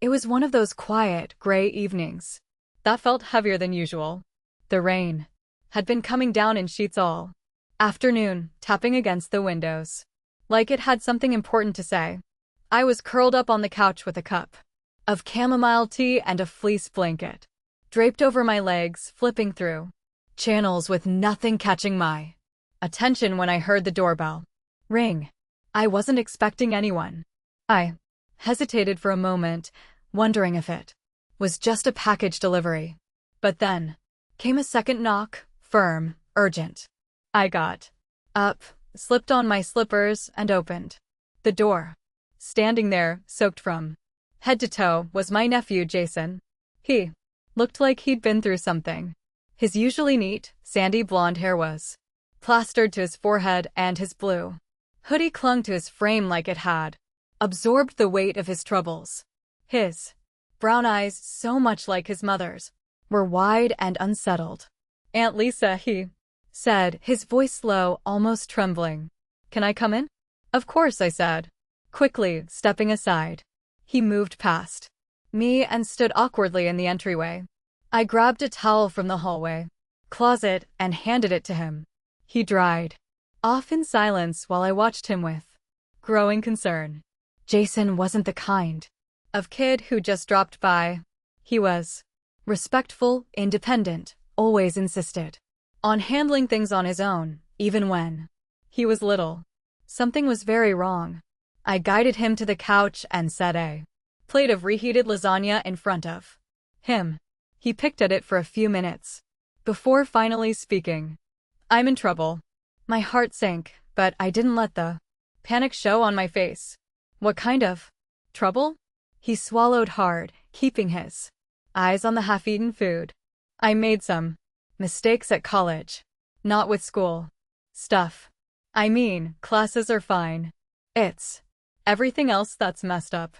It was one of those quiet, gray evenings that felt heavier than usual. The rain had been coming down in sheets all afternoon, tapping against the windows, like it had something important to say. I was curled up on the couch with a cup of chamomile tea and a fleece blanket draped over my legs, flipping through channels with nothing catching my attention when I heard the doorbell ring. I wasn't expecting anyone. I hesitated for a moment, wondering if it was just a package delivery. But then came a second knock, firm, urgent. I got up, slipped on my slippers, and opened the door. Standing there, soaked from head to toe, was my nephew Jason. He looked like he'd been through something. His usually neat, sandy blonde hair was plastered to his forehead, and his blue hoodie clung to his frame like it had absorbed the weight of his troubles. His brown eyes, so much like his mother's, were wide and unsettled. "Aunt Lisa," he said, his voice low, almost trembling. "Can I come in?" "Of course," I said, quickly, stepping aside. He moved past me and stood awkwardly in the entryway. I grabbed a towel from the hallway closet and handed it to him. He dried off in silence while I watched him with growing concern. Jason wasn't the kind of kid who just dropped by. He was respectful, independent, always insisted on handling things on his own, even when he was little. Something was very wrong. I guided him to the couch and set a plate of reheated lasagna in front of him. He picked at it for a few minutes before finally speaking. "I'm in trouble." My heart sank, but I didn't let the panic show on my face. "What kind of trouble?" He swallowed hard, keeping his eyes on the half-eaten food. "I made some mistakes at college. Not with school stuff. I mean, classes are fine. It's everything else that's messed up."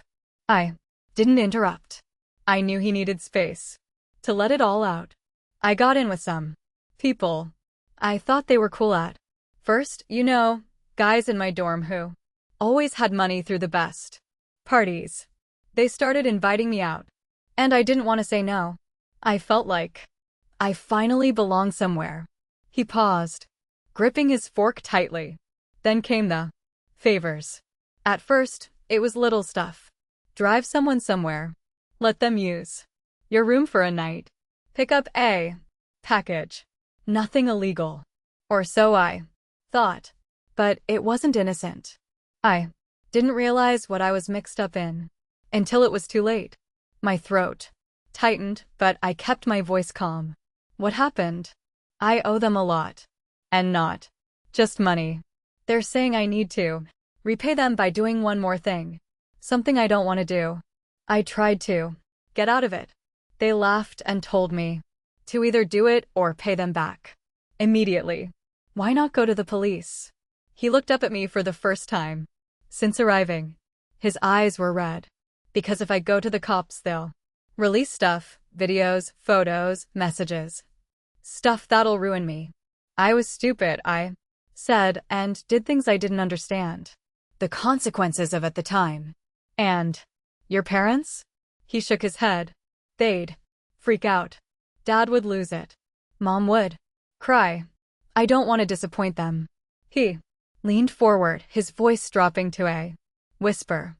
I didn't interrupt. I knew he needed space to let it all out. I got in with some people I thought they were cool at first, guys in my dorm who always had money through the best parties. They started inviting me out, and I didn't want to say no. I felt like I finally belonged somewhere. He paused, gripping his fork tightly. Then came the favors. At first, it was little stuff. Drive someone somewhere. Let them use your room for a night. Pick up a package. Nothing illegal. Or so I thought. But it wasn't innocent. I didn't realize what I was mixed up in until it was too late. My throat tightened, but I kept my voice calm. "What happened?" "I owe them a lot. And not just money. They're saying I need to repay them by doing one more thing. Something I don't want to do." I tried to get out of it. They laughed and told me to either do it or pay them back immediately. "Why not go to the police?" He looked up at me for the first time since arriving. His eyes were red. "Because if I go to the cops, they'll release stuff, videos, photos, messages. Stuff that'll ruin me." I was stupid, I said, and did things I didn't understand the consequences of at the time. "And your parents?" He shook his head. "They'd freak out. Dad would lose it. Mom would cry. I don't want to disappoint them." He leaned forward, his voice dropping to a whisper.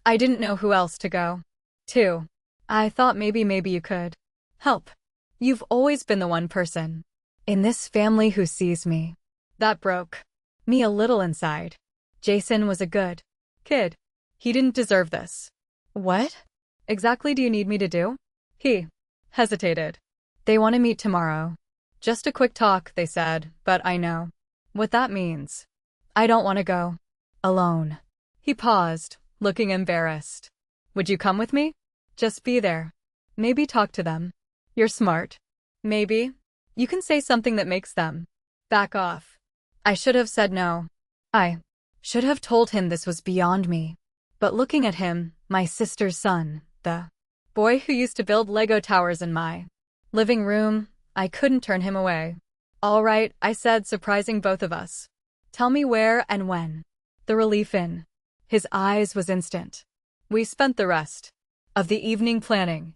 "I didn't know who else to go to. I thought maybe you could help. You've always been the one person in this family who sees me." That broke me a little inside. Jason was a good kid. He didn't deserve this. "What exactly do you need me to do?" He hesitated. "They want to meet tomorrow. Just a quick talk," they said, "but I know what that means. I don't want to go alone." He paused, looking embarrassed. "Would you come with me? Just be there. Maybe talk to them. You're smart. Maybe you can say something that makes them back off." I should have said no. I should have told him this was beyond me. But looking at him, my sister's son, the boy who used to build Lego towers in my living room, I couldn't turn him away. "All right," I said, surprising both of us. "Tell me where and when." The relief in his eyes was instant. "We spent the rest of the evening planning.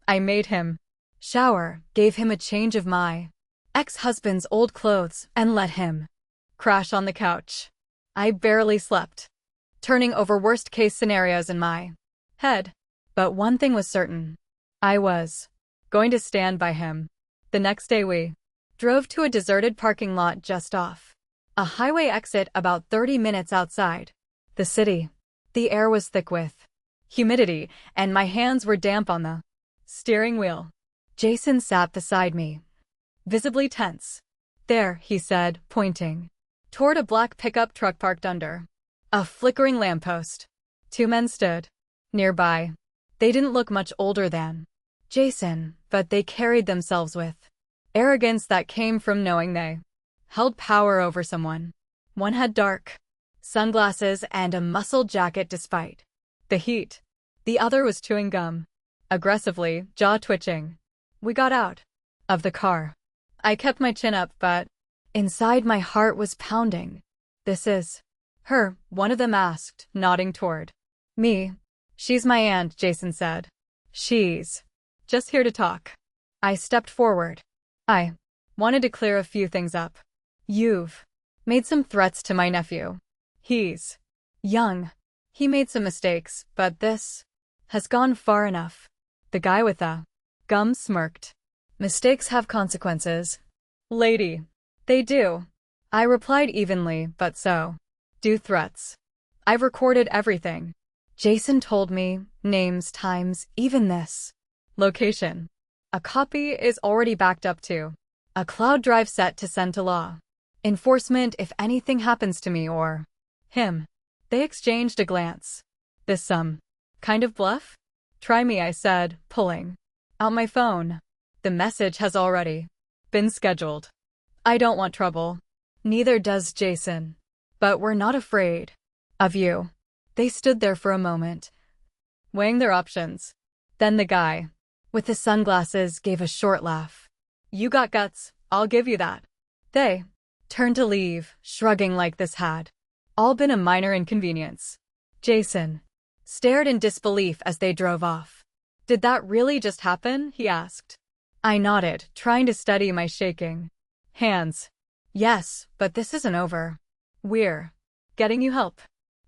I made him shower, gave him a change of my ex-husband's old clothes, and let him crash on the couch. I barely slept, turning over worst-case scenarios in my head. But one thing was certain. I was going to stand by him. The next day we drove to a deserted parking lot just off a highway exit about 30 minutes outside the city. The air was thick with humidity, and my hands were damp on the steering wheel. Jason sat beside me, visibly tense. "There," he said, pointing toward a black pickup truck parked under a flickering lamppost. Two men stood nearby. They didn't look much older than Jason, but they carried themselves with arrogance that came from knowing they held power over someone. One had dark sunglasses and a muscled jacket despite the heat. The other was chewing gum aggressively, jaw twitching. We got out of the car. I kept my chin up, but inside my heart was pounding. "This is her," one of them asked, nodding toward me. "She's my aunt," Jason said. "She's just here to talk." I stepped forward. I wanted to clear a few things up. "You've made some threats to my nephew. He's young. He made some mistakes, but this has gone far enough." The guy with the gum smirked. "Mistakes have consequences, lady." "They do," I replied evenly, "but so do threats. I've recorded everything." Jason told me names, times, even this location. A copy is already backed up to a cloud drive set to send to law enforcement if anything happens to me or him. They exchanged a glance. "This some kind of bluff?" "Try me," I said, pulling out my phone. "The message has already been scheduled. I don't want trouble." "Neither does Jason. But we're not afraid of you." They stood there for a moment, weighing their options. Then the guy with the sunglasses gave a short laugh. "You got guts, I'll give you that." They turned to leave, shrugging like this had all been a minor inconvenience. Jason stared in disbelief as they drove off. "Did that really just happen?" he asked. I nodded, trying to steady my shaking hands. "Yes, but this isn't over. We're getting you help.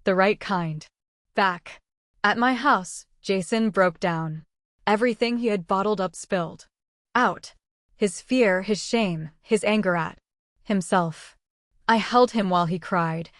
The right kind." Back at my house, Jason broke down. Everything he had bottled up spilled out. His fear, his shame, his anger at himself. I held him while he cried,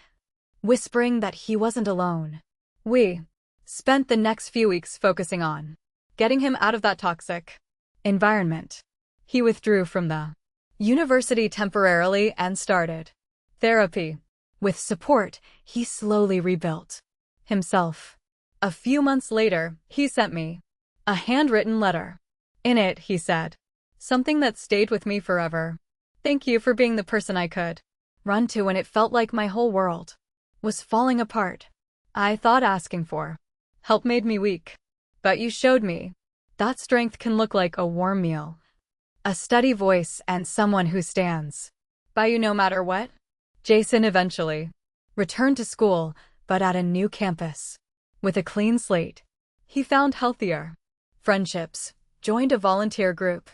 whispering that he wasn't alone. We spent the next few weeks focusing on getting him out of that toxic environment. He withdrew from the university temporarily and started therapy. With support, he slowly rebuilt himself. A few months later, he sent me a handwritten letter. In it, he said something that stayed with me forever. "Thank you for being the person I could run to when it felt like my whole world was falling apart. I thought asking for help made me weak. But you showed me that strength can look like a warm meal, a steady voice, and someone who stands by you no matter what." Jason eventually returned to school, but at a new campus. With a clean slate, he found healthier friendships, joined a volunteer group,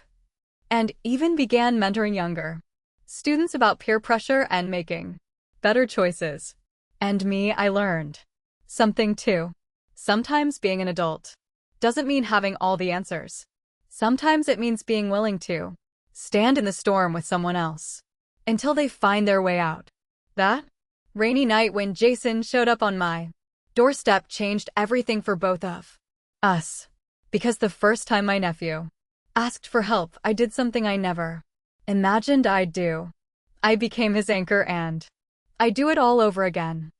and even began mentoring younger students about peer pressure and making better choices. And me, I learned something too. Sometimes being an adult doesn't mean having all the answers. Sometimes it means being willing to stand in the storm with someone else until they find their way out. That rainy night when Jason showed up on my doorstep changed everything for both of us. Because the first time my nephew asked for help, I did something I never imagined I'd do. I became his anchor, and I'd do it all over again.